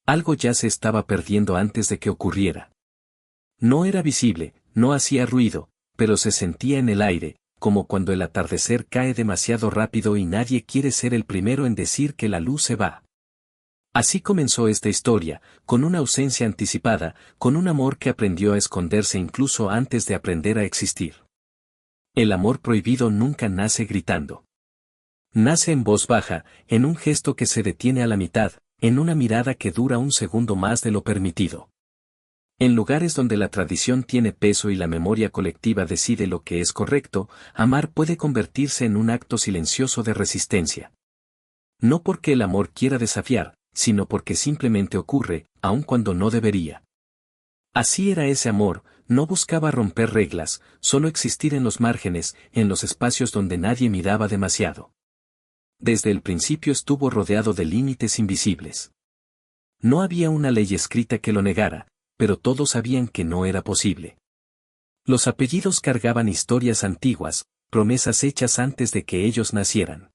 Algo ya se estaba perdiendo antes de que ocurriera. No era visible, no hacía ruido, pero se sentía en el aire, como cuando el atardecer cae demasiado rápido y nadie quiere ser el primero en decir que la luz se va. Así comenzó esta historia, con una ausencia anticipada, con un amor que aprendió a esconderse incluso antes de aprender a existir. El amor prohibido nunca nace gritando. Nace en voz baja, en un gesto que se detiene a la mitad, en una mirada que dura un segundo más de lo permitido. En lugares donde la tradición tiene peso y la memoria colectiva decide lo que es correcto, amar puede convertirse en un acto silencioso de resistencia. No porque el amor quiera desafiar, sino porque simplemente ocurre, aun cuando no debería. Así era ese amor, no buscaba romper reglas, solo existir en los márgenes, en los espacios donde nadie miraba demasiado. Desde el principio estuvo rodeado de límites invisibles. No había una ley escrita que lo negara, pero todos sabían que no era posible. Los apellidos cargaban historias antiguas, promesas hechas antes de que ellos nacieran.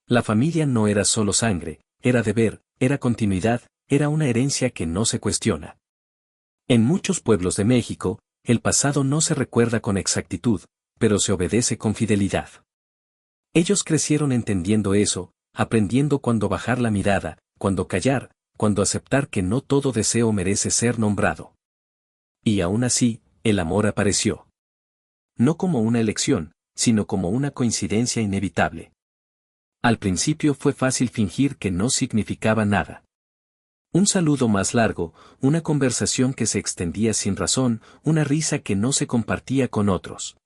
La familia no era solo sangre, era deber, era continuidad, era una herencia que no se cuestiona. En muchos pueblos de México, el pasado no se recuerda con exactitud, pero se obedece con fidelidad. Ellos crecieron entendiendo eso, aprendiendo cuándo bajar la mirada, cuándo callar, cuándo aceptar que no todo deseo merece ser nombrado. Y aún así, el amor apareció. No como una elección, sino como una coincidencia inevitable. Al principio fue fácil fingir que no significaba nada. Un saludo más largo, una conversación que se extendía sin razón, una risa que no se compartía con otros.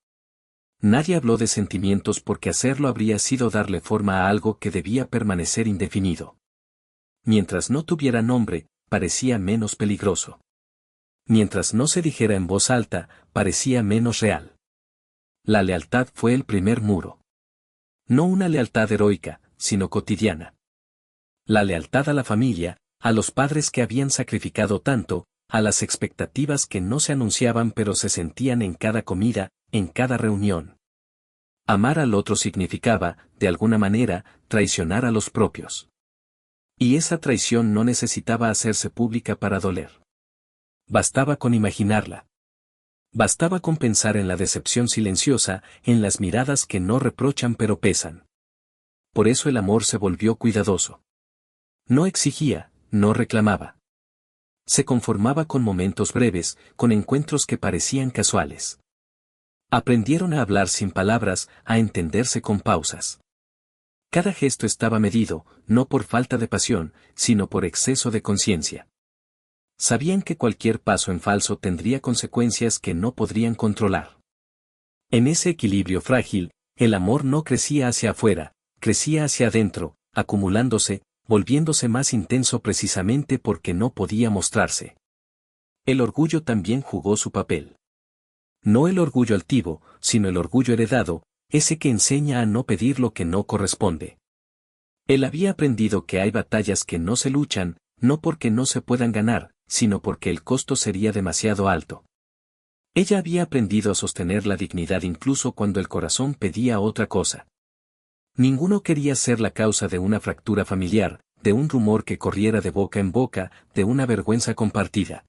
Nadie habló de sentimientos porque hacerlo habría sido darle forma a algo que debía permanecer indefinido. Mientras no tuviera nombre, parecía menos peligroso. Mientras no se dijera en voz alta, parecía menos real. La lealtad fue el primer muro. No una lealtad heroica, sino cotidiana. La lealtad a la familia, a los padres que habían sacrificado tanto, a las expectativas que no se anunciaban pero se sentían en cada comida, en cada reunión. Amar al otro significaba, de alguna manera, traicionar a los propios. Y esa traición no necesitaba hacerse pública para doler. Bastaba con imaginarla. Bastaba con pensar en la decepción silenciosa, en las miradas que no reprochan pero pesan. Por eso el amor se volvió cuidadoso. No exigía, no reclamaba. Se conformaba con momentos breves, con encuentros que parecían casuales. Aprendieron a hablar sin palabras, a entenderse con pausas. Cada gesto estaba medido, no por falta de pasión, sino por exceso de conciencia. Sabían que cualquier paso en falso tendría consecuencias que no podrían controlar. En ese equilibrio frágil, el amor no crecía hacia afuera, crecía hacia adentro, acumulándose, volviéndose más intenso precisamente porque no podía mostrarse. El orgullo también jugó su papel. No el orgullo altivo, sino el orgullo heredado, ese que enseña a no pedir lo que no corresponde. Él había aprendido que hay batallas que no se luchan, no porque no se puedan ganar, sino porque el costo sería demasiado alto. Ella había aprendido a sostener la dignidad incluso cuando el corazón pedía otra cosa. Ninguno quería ser la causa de una fractura familiar, de un rumor que corriera de boca en boca, de una vergüenza compartida.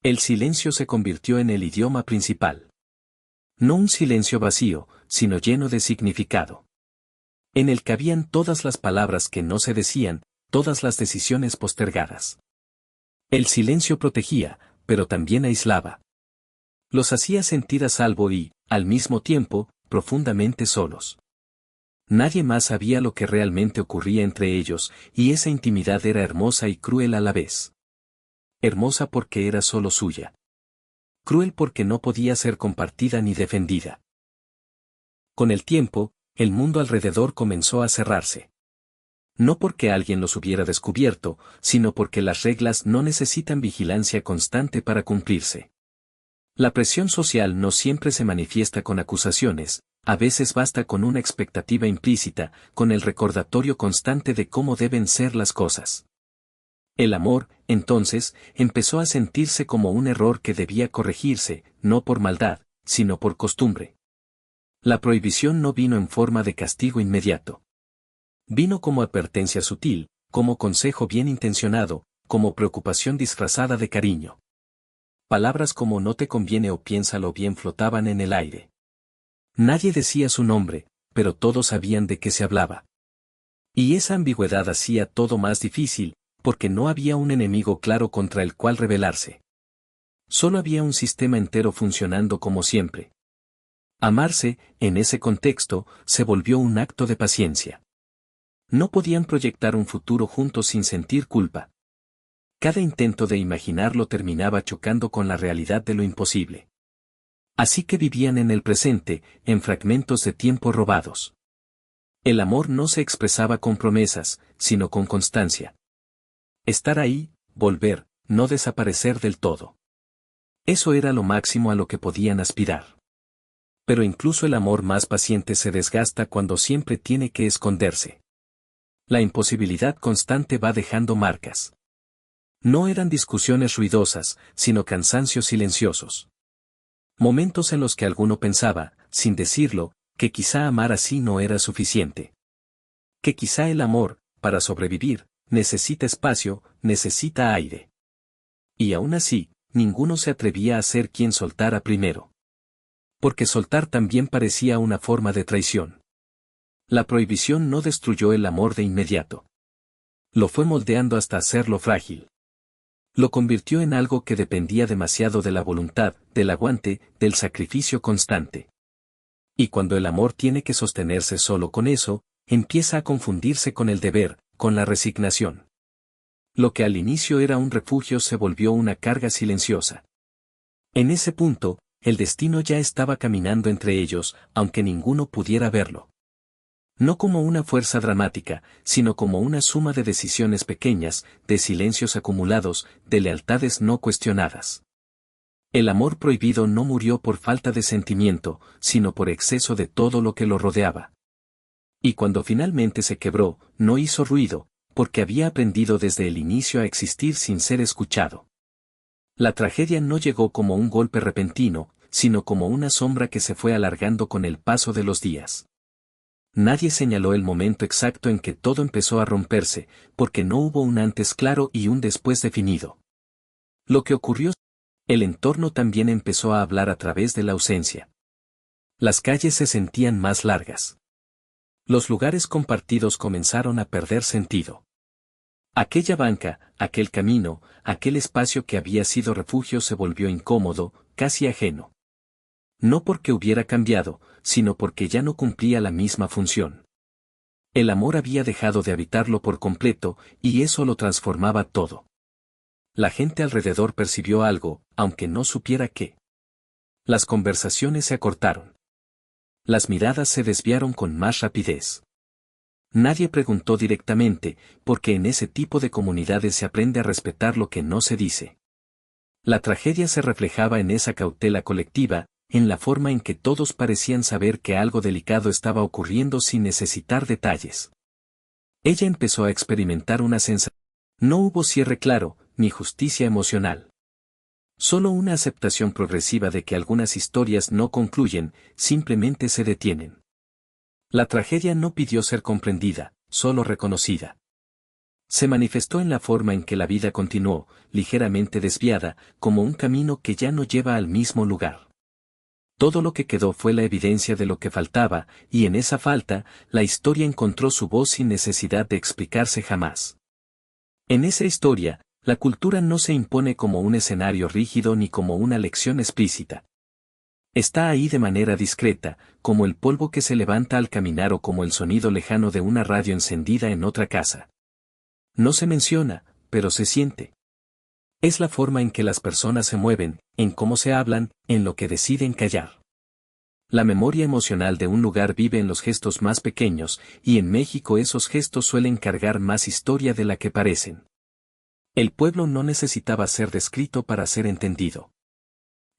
El silencio se convirtió en el idioma principal. No un silencio vacío, sino lleno de significado. En él cabían todas las palabras que no se decían, todas las decisiones postergadas. El silencio protegía, pero también aislaba. Los hacía sentir a salvo y, al mismo tiempo, profundamente solos. Nadie más sabía lo que realmente ocurría entre ellos, y esa intimidad era hermosa y cruel a la vez. Hermosa porque era solo suya. Cruel porque no podía ser compartida ni defendida. Con el tiempo, el mundo alrededor comenzó a cerrarse. No porque alguien los hubiera descubierto, sino porque las reglas no necesitan vigilancia constante para cumplirse. La presión social no siempre se manifiesta con acusaciones, a veces basta con una expectativa implícita, con el recordatorio constante de cómo deben ser las cosas. El amor, entonces, empezó a sentirse como un error que debía corregirse, no por maldad, sino por costumbre. La prohibición no vino en forma de castigo inmediato. Vino como advertencia sutil, como consejo bien intencionado, como preocupación disfrazada de cariño. Palabras como no te conviene o piénsalo bien flotaban en el aire. Nadie decía su nombre, pero todos sabían de qué se hablaba. Y esa ambigüedad hacía todo más difícil, porque no había un enemigo claro contra el cual rebelarse. Solo había un sistema entero funcionando como siempre. Amarse, en ese contexto, se volvió un acto de paciencia. No podían proyectar un futuro juntos sin sentir culpa. Cada intento de imaginarlo terminaba chocando con la realidad de lo imposible. Así que vivían en el presente, en fragmentos de tiempo robados. El amor no se expresaba con promesas, sino con constancia. Estar ahí, volver, no desaparecer del todo. Eso era lo máximo a lo que podían aspirar. Pero incluso el amor más paciente se desgasta cuando siempre tiene que esconderse. La imposibilidad constante va dejando marcas. No eran discusiones ruidosas, sino cansancios silenciosos. Momentos en los que alguno pensaba, sin decirlo, que quizá amar así no era suficiente. Que quizá el amor, para sobrevivir, necesita espacio, necesita aire. Y aún así, ninguno se atrevía a ser quien soltara primero. Porque soltar también parecía una forma de traición. La prohibición no destruyó el amor de inmediato. Lo fue moldeando hasta hacerlo frágil. Lo convirtió en algo que dependía demasiado de la voluntad, del aguante, del sacrificio constante. Y cuando el amor tiene que sostenerse solo con eso, empieza a confundirse con el deber, con la resignación. Lo que al inicio era un refugio se volvió una carga silenciosa. En ese punto, el destino ya estaba caminando entre ellos, aunque ninguno pudiera verlo. No como una fuerza dramática, sino como una suma de decisiones pequeñas, de silencios acumulados, de lealtades no cuestionadas. El amor prohibido no murió por falta de sentimiento, sino por exceso de todo lo que lo rodeaba. Y cuando finalmente se quebró, no hizo ruido, porque había aprendido desde el inicio a existir sin ser escuchado. La tragedia no llegó como un golpe repentino, sino como una sombra que se fue alargando con el paso de los días. Nadie señaló el momento exacto en que todo empezó a romperse, porque no hubo un antes claro y un después definido. Lo que ocurrió, el entorno también empezó a hablar a través de la ausencia. Las calles se sentían más largas. Los lugares compartidos comenzaron a perder sentido. Aquella banca, aquel camino, aquel espacio que había sido refugio se volvió incómodo, casi ajeno. No porque hubiera cambiado, sino porque ya no cumplía la misma función. El amor había dejado de habitarlo por completo, y eso lo transformaba todo. La gente alrededor percibió algo, aunque no supiera qué. Las conversaciones se acortaron. Las miradas se desviaron con más rapidez. Nadie preguntó directamente, porque en ese tipo de comunidades se aprende a respetar lo que no se dice. La tragedia se reflejaba en esa cautela colectiva, en la forma en que todos parecían saber que algo delicado estaba ocurriendo sin necesitar detalles. Ella empezó a experimentar una sensación. No hubo cierre claro, ni justicia emocional. Solo una aceptación progresiva de que algunas historias no concluyen, simplemente se detienen. La tragedia no pidió ser comprendida, solo reconocida. Se manifestó en la forma en que la vida continuó, ligeramente desviada, como un camino que ya no lleva al mismo lugar. Todo lo que quedó fue la evidencia de lo que faltaba, y en esa falta, la historia encontró su voz sin necesidad de explicarse jamás. En esa historia, la cultura no se impone como un escenario rígido ni como una lección explícita. Está ahí de manera discreta, como el polvo que se levanta al caminar o como el sonido lejano de una radio encendida en otra casa. No se menciona, pero se siente. Es la forma en que las personas se mueven, en cómo se hablan, en lo que deciden callar. La memoria emocional de un lugar vive en los gestos más pequeños, y en México esos gestos suelen cargar más historia de la que parecen. El pueblo no necesitaba ser descrito para ser entendido.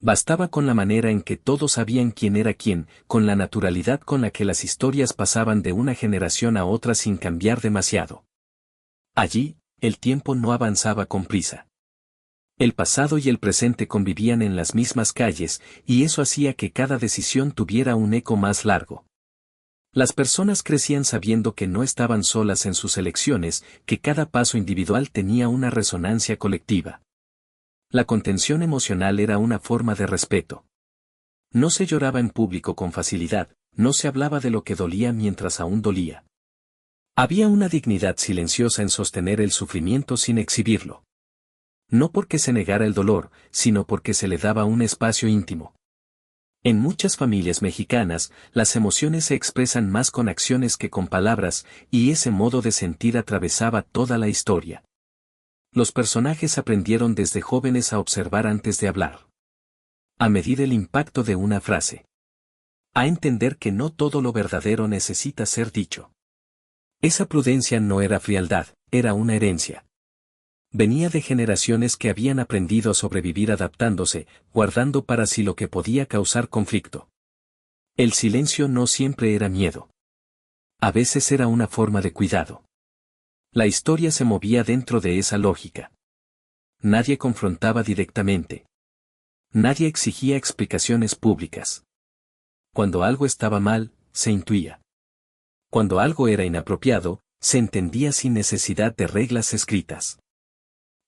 Bastaba con la manera en que todos sabían quién era quién, con la naturalidad con la que las historias pasaban de una generación a otra sin cambiar demasiado. Allí, el tiempo no avanzaba con prisa. El pasado y el presente convivían en las mismas calles, y eso hacía que cada decisión tuviera un eco más largo. Las personas crecían sabiendo que no estaban solas en sus elecciones, que cada paso individual tenía una resonancia colectiva. La contención emocional era una forma de respeto. No se lloraba en público con facilidad, no se hablaba de lo que dolía mientras aún dolía. Había una dignidad silenciosa en sostener el sufrimiento sin exhibirlo. No porque se negara el dolor, sino porque se le daba un espacio íntimo. En muchas familias mexicanas, las emociones se expresan más con acciones que con palabras, y ese modo de sentir atravesaba toda la historia. Los personajes aprendieron desde jóvenes a observar antes de hablar. A medir el impacto de una frase. A entender que no todo lo verdadero necesita ser dicho. Esa prudencia no era frialdad, era una herencia. Venía de generaciones que habían aprendido a sobrevivir adaptándose, guardando para sí lo que podía causar conflicto. El silencio no siempre era miedo. A veces era una forma de cuidado. La historia se movía dentro de esa lógica. Nadie confrontaba directamente. Nadie exigía explicaciones públicas. Cuando algo estaba mal, se intuía. Cuando algo era inapropiado, se entendía sin necesidad de reglas escritas.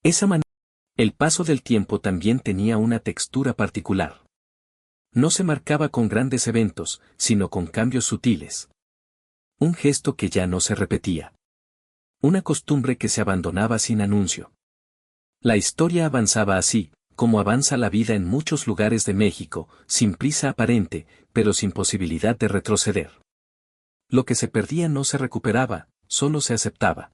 Esa manera, el paso del tiempo también tenía una textura particular. No se marcaba con grandes eventos, sino con cambios sutiles. Un gesto que ya no se repetía. Una costumbre que se abandonaba sin anuncio. La historia avanzaba así, como avanza la vida en muchos lugares de México, sin prisa aparente, pero sin posibilidad de retroceder. Lo que se perdía no se recuperaba, solo se aceptaba.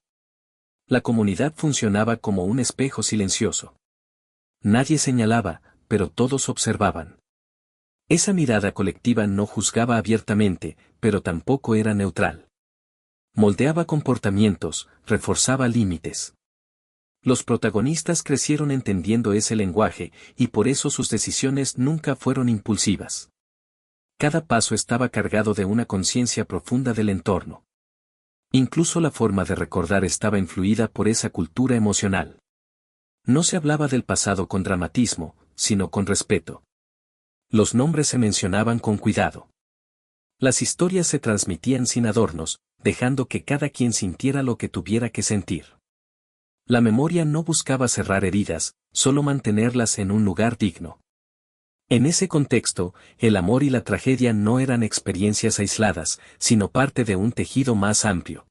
La comunidad funcionaba como un espejo silencioso. Nadie señalaba, pero todos observaban. Esa mirada colectiva no juzgaba abiertamente, pero tampoco era neutral. Moldeaba comportamientos, reforzaba límites. Los protagonistas crecieron entendiendo ese lenguaje, y por eso sus decisiones nunca fueron impulsivas. Cada paso estaba cargado de una conciencia profunda del entorno. Incluso la forma de recordar estaba influida por esa cultura emocional. No se hablaba del pasado con dramatismo, sino con respeto. Los nombres se mencionaban con cuidado. Las historias se transmitían sin adornos, dejando que cada quien sintiera lo que tuviera que sentir. La memoria no buscaba cerrar heridas, solo mantenerlas en un lugar digno. En ese contexto, el amor y la tragedia no eran experiencias aisladas, sino parte de un tejido más amplio.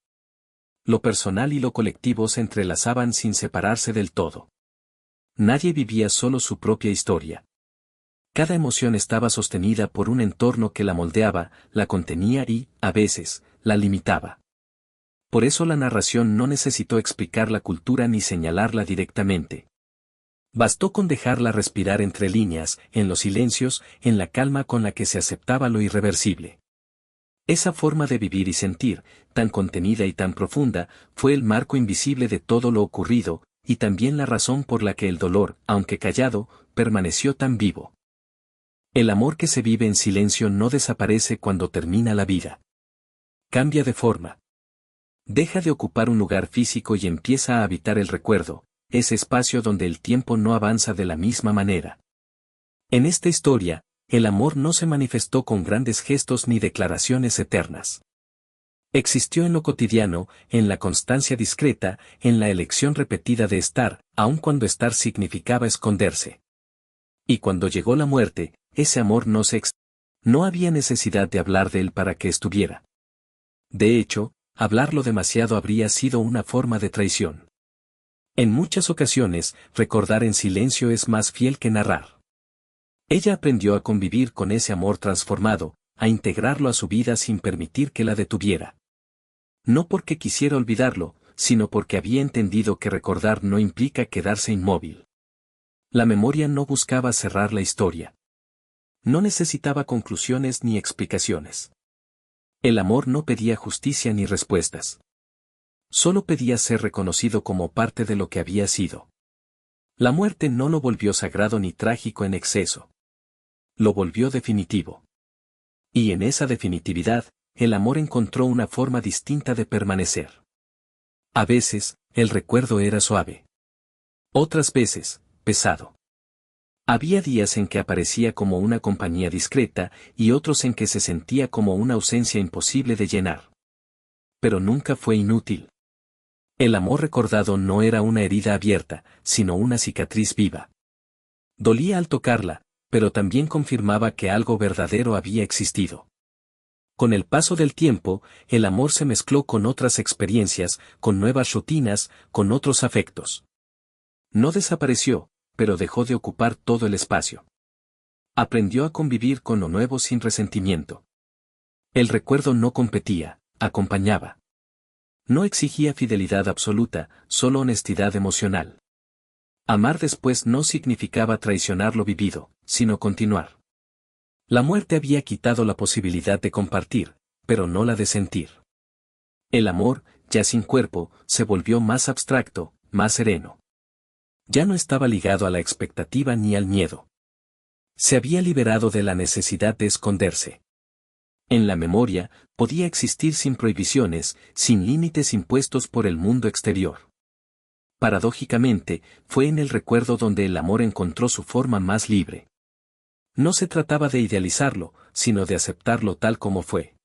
Lo personal y lo colectivo se entrelazaban sin separarse del todo. Nadie vivía solo su propia historia. Cada emoción estaba sostenida por un entorno que la moldeaba, la contenía y, a veces, la limitaba. Por eso la narración no necesitó explicar la cultura ni señalarla directamente. Bastó con dejarla respirar entre líneas, en los silencios, en la calma con la que se aceptaba lo irreversible. Esa forma de vivir y sentir, tan contenida y tan profunda, fue el marco invisible de todo lo ocurrido, y también la razón por la que el dolor, aunque callado, permaneció tan vivo. El amor que se vive en silencio no desaparece cuando termina la vida. Cambia de forma. Deja de ocupar un lugar físico y empieza a habitar el recuerdo, ese espacio donde el tiempo no avanza de la misma manera. En esta historia, el amor no se manifestó con grandes gestos ni declaraciones eternas. Existió en lo cotidiano, en la constancia discreta, en la elección repetida de estar, aun cuando estar significaba esconderse. Y cuando llegó la muerte, ese amor no se extinguió. No había necesidad de hablar de él para que estuviera. De hecho, hablarlo demasiado habría sido una forma de traición. En muchas ocasiones, recordar en silencio es más fiel que narrar. Ella aprendió a convivir con ese amor transformado, a integrarlo a su vida sin permitir que la detuviera. No porque quisiera olvidarlo, sino porque había entendido que recordar no implica quedarse inmóvil. La memoria no buscaba cerrar la historia. No necesitaba conclusiones ni explicaciones. El amor no pedía justicia ni respuestas. Solo pedía ser reconocido como parte de lo que había sido. La muerte no lo volvió sagrado ni trágico en exceso. Lo volvió definitivo. Y en esa definitividad, el amor encontró una forma distinta de permanecer. A veces, el recuerdo era suave. Otras veces, pesado. Había días en que aparecía como una compañía discreta y otros en que se sentía como una ausencia imposible de llenar. Pero nunca fue inútil. El amor recordado no era una herida abierta, sino una cicatriz viva. Dolía al tocarla, pero también confirmaba que algo verdadero había existido. Con el paso del tiempo, el amor se mezcló con otras experiencias, con nuevas rutinas, con otros afectos. No desapareció, pero dejó de ocupar todo el espacio. Aprendió a convivir con lo nuevo sin resentimiento. El recuerdo no competía, acompañaba. No exigía fidelidad absoluta, solo honestidad emocional. Amar después no significaba traicionar lo vivido, sino continuar. La muerte había quitado la posibilidad de compartir, pero no la de sentir. El amor, ya sin cuerpo, se volvió más abstracto, más sereno. Ya no estaba ligado a la expectativa ni al miedo. Se había liberado de la necesidad de esconderse. En la memoria, podía existir sin prohibiciones, sin límites impuestos por el mundo exterior. Paradójicamente, fue en el recuerdo donde el amor encontró su forma más libre. No se trataba de idealizarlo, sino de aceptarlo tal como fue.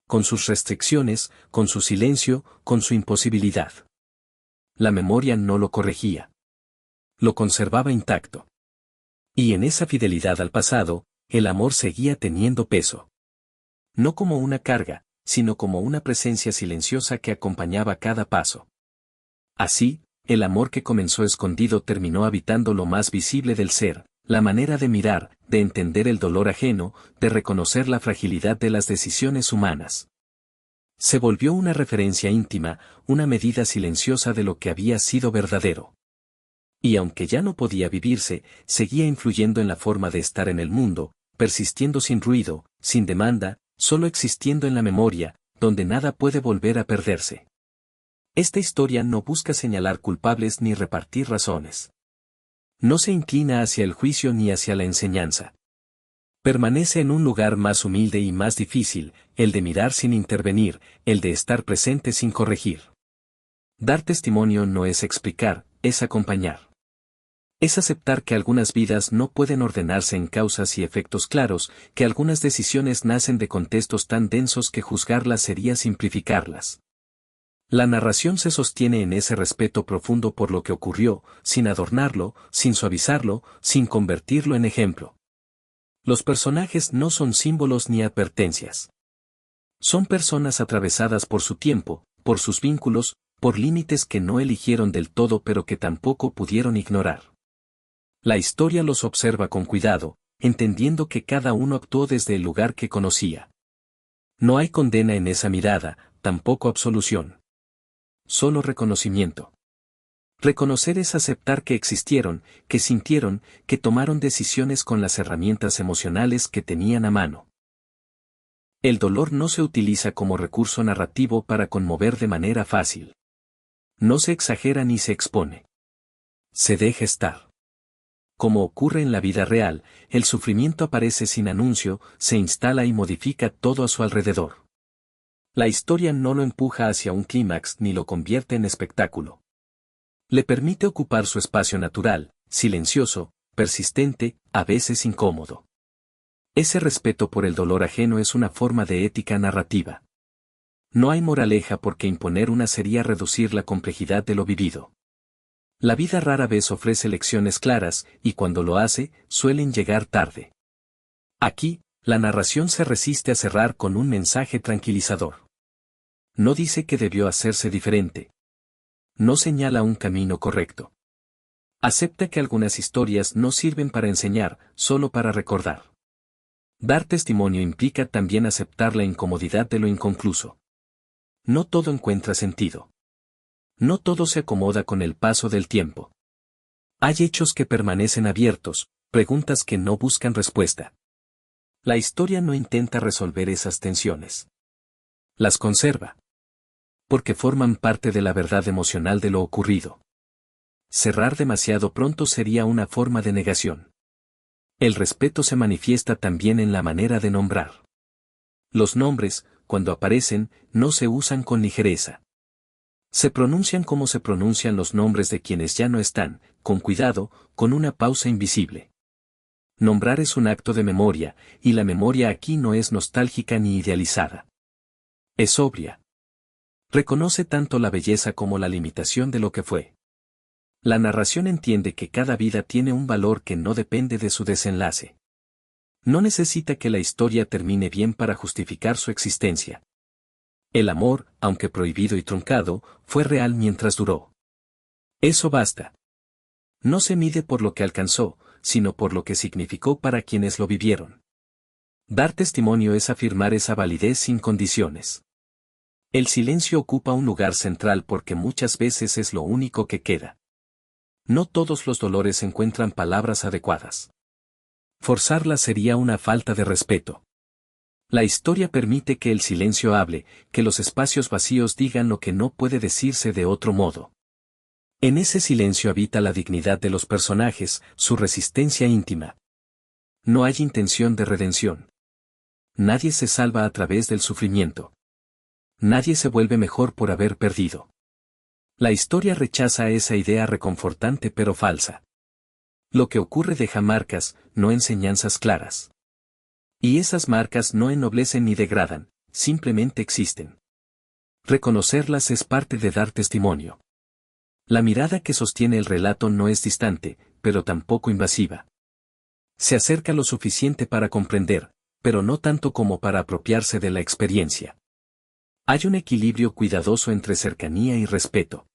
Con sus restricciones, con su silencio, con su imposibilidad. La memoria no lo corregía. Lo conservaba intacto. Y en esa fidelidad al pasado, el amor seguía teniendo peso. No como una carga, sino como una presencia silenciosa que acompañaba cada paso. Así, el amor que comenzó escondido terminó habitando lo más visible del ser, la manera de mirar, de entender el dolor ajeno, de reconocer la fragilidad de las decisiones humanas. Se volvió una referencia íntima, una medida silenciosa de lo que había sido verdadero. Y aunque ya no podía vivirse, seguía influyendo en la forma de estar en el mundo, persistiendo sin ruido, sin demanda, solo existiendo en la memoria, donde nada puede volver a perderse. Esta historia no busca señalar culpables ni repartir razones. No se inclina hacia el juicio ni hacia la enseñanza. Permanece en un lugar más humilde y más difícil, el de mirar sin intervenir, el de estar presente sin corregir. Dar testimonio no es explicar, es acompañar. Es aceptar que algunas vidas no pueden ordenarse en causas y efectos claros, que algunas decisiones nacen de contextos tan densos que juzgarlas sería simplificarlas. La narración se sostiene en ese respeto profundo por lo que ocurrió, sin adornarlo, sin suavizarlo, sin convertirlo en ejemplo. Los personajes no son símbolos ni advertencias. Son personas atravesadas por su tiempo, por sus vínculos, por límites que no eligieron del todo pero que tampoco pudieron ignorar. La historia los observa con cuidado, entendiendo que cada uno actuó desde el lugar que conocía. No hay condena en esa mirada, tampoco absolución. Solo reconocimiento. Reconocer es aceptar que existieron, que sintieron, que tomaron decisiones con las herramientas emocionales que tenían a mano. El dolor no se utiliza como recurso narrativo para conmover de manera fácil. No se exagera ni se expone. Se deja estar. Como ocurre en la vida real, el sufrimiento aparece sin anuncio, se instala y modifica todo a su alrededor. La historia no lo empuja hacia un clímax ni lo convierte en espectáculo. Le permite ocupar su espacio natural, silencioso, persistente, a veces incómodo. Ese respeto por el dolor ajeno es una forma de ética narrativa. No hay moraleja porque imponer una sería reducir la complejidad de lo vivido. La vida rara vez ofrece lecciones claras, y cuando lo hace, suelen llegar tarde. Aquí, la narración se resiste a cerrar con un mensaje tranquilizador. No dice que debió hacerse diferente. No señala un camino correcto. Acepta que algunas historias no sirven para enseñar, solo para recordar. Dar testimonio implica también aceptar la incomodidad de lo inconcluso. No todo encuentra sentido. No todo se acomoda con el paso del tiempo. Hay hechos que permanecen abiertos, preguntas que no buscan respuesta. La historia no intenta resolver esas tensiones. Las conserva. Porque forman parte de la verdad emocional de lo ocurrido. Cerrar demasiado pronto sería una forma de negación. El respeto se manifiesta también en la manera de nombrar. Los nombres, cuando aparecen, no se usan con ligereza. Se pronuncian como se pronuncian los nombres de quienes ya no están, con cuidado, con una pausa invisible. Nombrar es un acto de memoria, y la memoria aquí no es nostálgica ni idealizada. Es sobria. Reconoce tanto la belleza como la limitación de lo que fue. La narración entiende que cada vida tiene un valor que no depende de su desenlace. No necesita que la historia termine bien para justificar su existencia. El amor, aunque prohibido y truncado, fue real mientras duró. Eso basta. No se mide por lo que alcanzó, sino por lo que significó para quienes lo vivieron. Dar testimonio es afirmar esa validez sin condiciones. El silencio ocupa un lugar central porque muchas veces es lo único que queda. No todos los dolores encuentran palabras adecuadas. Forzarlas sería una falta de respeto. La historia permite que el silencio hable, que los espacios vacíos digan lo que no puede decirse de otro modo. En ese silencio habita la dignidad de los personajes, su resistencia íntima. No hay intención de redención. Nadie se salva a través del sufrimiento. Nadie se vuelve mejor por haber perdido. La historia rechaza esa idea reconfortante pero falsa. Lo que ocurre deja marcas, no enseñanzas claras. Y esas marcas no ennoblecen ni degradan, simplemente existen. Reconocerlas es parte de dar testimonio. La mirada que sostiene el relato no es distante, pero tampoco invasiva. Se acerca lo suficiente para comprender, pero no tanto como para apropiarse de la experiencia. Hay un equilibrio cuidadoso entre cercanía y respeto.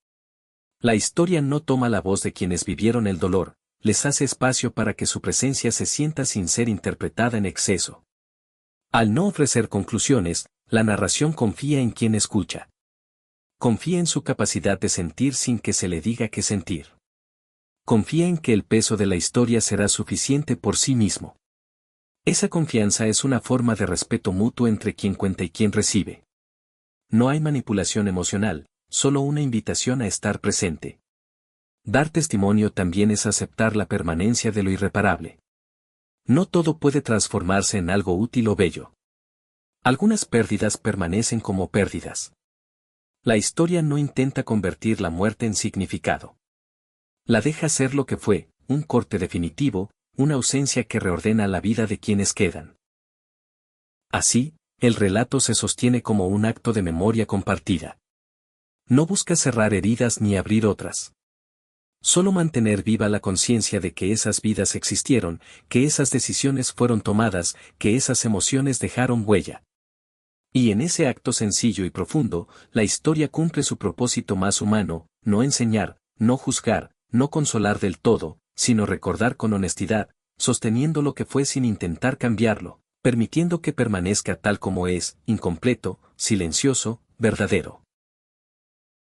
La historia no toma la voz de quienes vivieron el dolor, les hace espacio para que su presencia se sienta sin ser interpretada en exceso. Al no ofrecer conclusiones, la narración confía en quien escucha. Confía en su capacidad de sentir sin que se le diga qué sentir. Confía en que el peso de la historia será suficiente por sí mismo. Esa confianza es una forma de respeto mutuo entre quien cuenta y quien recibe. No hay manipulación emocional, solo una invitación a estar presente. Dar testimonio también es aceptar la permanencia de lo irreparable. No todo puede transformarse en algo útil o bello. Algunas pérdidas permanecen como pérdidas. La historia no intenta convertir la muerte en significado. La deja ser lo que fue, un corte definitivo, una ausencia que reordena la vida de quienes quedan. Así, el relato se sostiene como un acto de memoria compartida. No busca cerrar heridas ni abrir otras. Solo mantener viva la conciencia de que esas vidas existieron, que esas decisiones fueron tomadas, que esas emociones dejaron huella. Y en ese acto sencillo y profundo, la historia cumple su propósito más humano, no enseñar, no juzgar, no consolar del todo, sino recordar con honestidad, sosteniendo lo que fue sin intentar cambiarlo, permitiendo que permanezca tal como es, incompleto, silencioso, verdadero.